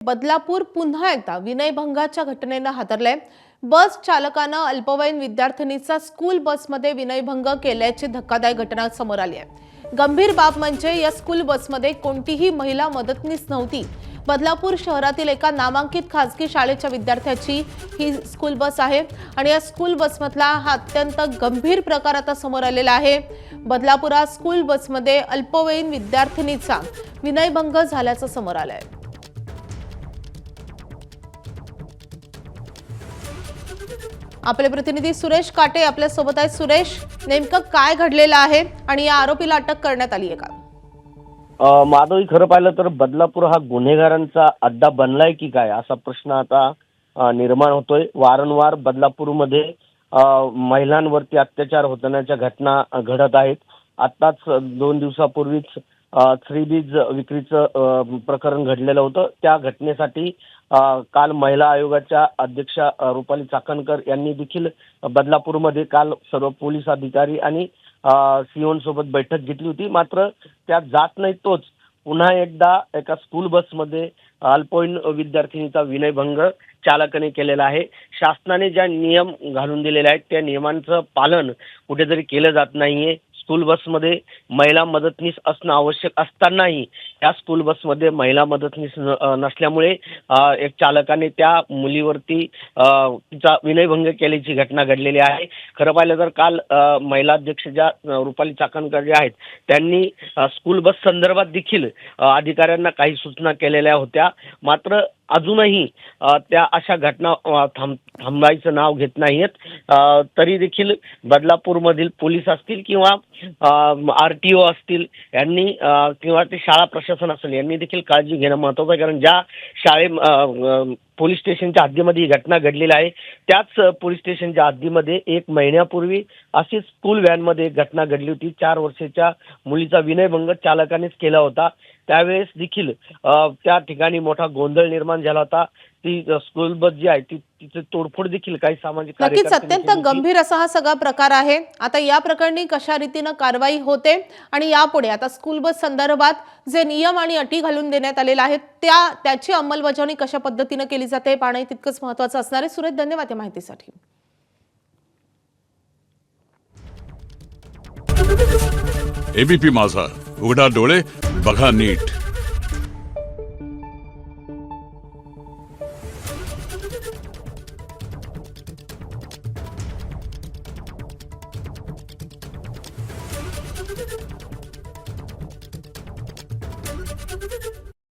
बदलापूर पुन्हा एकदा विनयभंगाच्या घटनेनं हादरलंय। बस चालकानं अल्पवयीन विद्यार्थिनीचा स्कूल बसमध्ये विनयभंग केल्याची धक्कादायक घटना समोर आली आहे। गंभीर बाब म्हणजे या स्कूल बसमध्ये कोणतीही महिला मदतनीस नव्हती। बदलापूर शहरातील एका नामांकित खासगी शाळेच्या विद्यार्थ्याची ही स्कूल बस आहे आणि या स्कूल बसमधला हा अत्यंत गंभीर प्रकार आता समोर आलेला आहे। बदलापुरात स्कूल बसमध्ये अल्पवयीन विद्यार्थिनीचा विनयभंग झाल्याचं समोर आलंय। आपले प्रतिनिधी सुरेश काटे आपल्या सोबत आहेत। सुरेश, नेमकं काय घडलेलं आहे आणि या आरोपीला अटक करण्यात आली आहे का? माधवी, खरं पाहिलं तर बदलापूर हा गुन्हेगारांचा अड्डा बनलाय की काय असा प्रश्न आता निर्माण होतोय। वारंवार बदलापूरमध्ये महिलांवरती अत्याचार होण्याच्या घटना घडत आहेत। आताच 2 दिवसापूर्वीच श्रीबीज विक्रीचं प्रकरण घडलेलं होतं। त्या घटनेसाठी काल महिला आयोगाच्या अध्यक्षा रुपाली चाकणकर यांनी देखील बदलापूरमध्ये काल सर्व पोलीस अधिकारी आणि सीओंसोबत बैठक घेतली होती। मात्र त्या जात नाही तोच पुन्हा एकदा एका स्कूल बसमध्ये अल्पवयीन विद्यार्थिनीचा विनयभंग चालकाने केलेला आहे। शासनाने ज्या नियम घालून दिलेले आहेत त्या नियमांचं पालन कुठेतरी केलं जात नाहीये। स्कूल बसमध्ये महिला मदतनीस असणं आवश्यक असतानाही या स्कूल बसमध्ये महिला मदतनीस नसल्यामुळे एक चालकाने त्या मुलीवरती तिचा विनयभंग केल्याची घटना घडलेली आहे। खरं पाहिलं तर काल महिला अध्यक्ष ज्या रुपाली चाकणकर ज्या आहेत त्यांनी स्कूल बस संदर्भात देखील अधिकाऱ्यांना काही सूचना केलेल्या होत्या। मात्र अजूनही त्या अशा घटना थांबायचं नाव घेत नाहीयेत। तरी देखील बदलापूरमधील पोलीस असतील किंवा RTO असतील यांनी किंवा ते शाळा प्रशासन असेल यांनी देखील काळजी घेणं महत्त्वाचं आहे। कारण ज्या पोलीस स्टेशनच्या हद्दीमध्ये ही घटना घडलेली आहे त्याच पोलीस स्टेशनच्या हद्दीमध्ये 1 महिन्यापूर्वी अशीच स्कूल व्हॅनमध्ये एक घटना घडली होती। 4 वर्षाच्या मुलीचा विनयभंग चालकानेच केला होता। त्यावेळेस देखील त्या ठिकाणी मोठा गोंधळ निर्माण झाला होता। ती स्कूल बस जी आहे तिचे तोडफोड देखील काही सामाजिक नक्कीच अत्यंत गंभीर असा हा सगळा प्रकार आहे। आता या प्रकरणी कशा रीतीने कारवाई होते आणि यापुढे आता स्कूल बस संदर्भात जे नियम आणि अटी घालून देण्यात आलेले आहेत त्याची अंमलबजावणी कशा पद्धतीने केली जाते पाहणे तितकंच महत्त्वाचं असणार आहे। सुरेश, धन्यवाद या माहितीसाठी। एबीपी माझा, उघडा डोळे बघा नीट।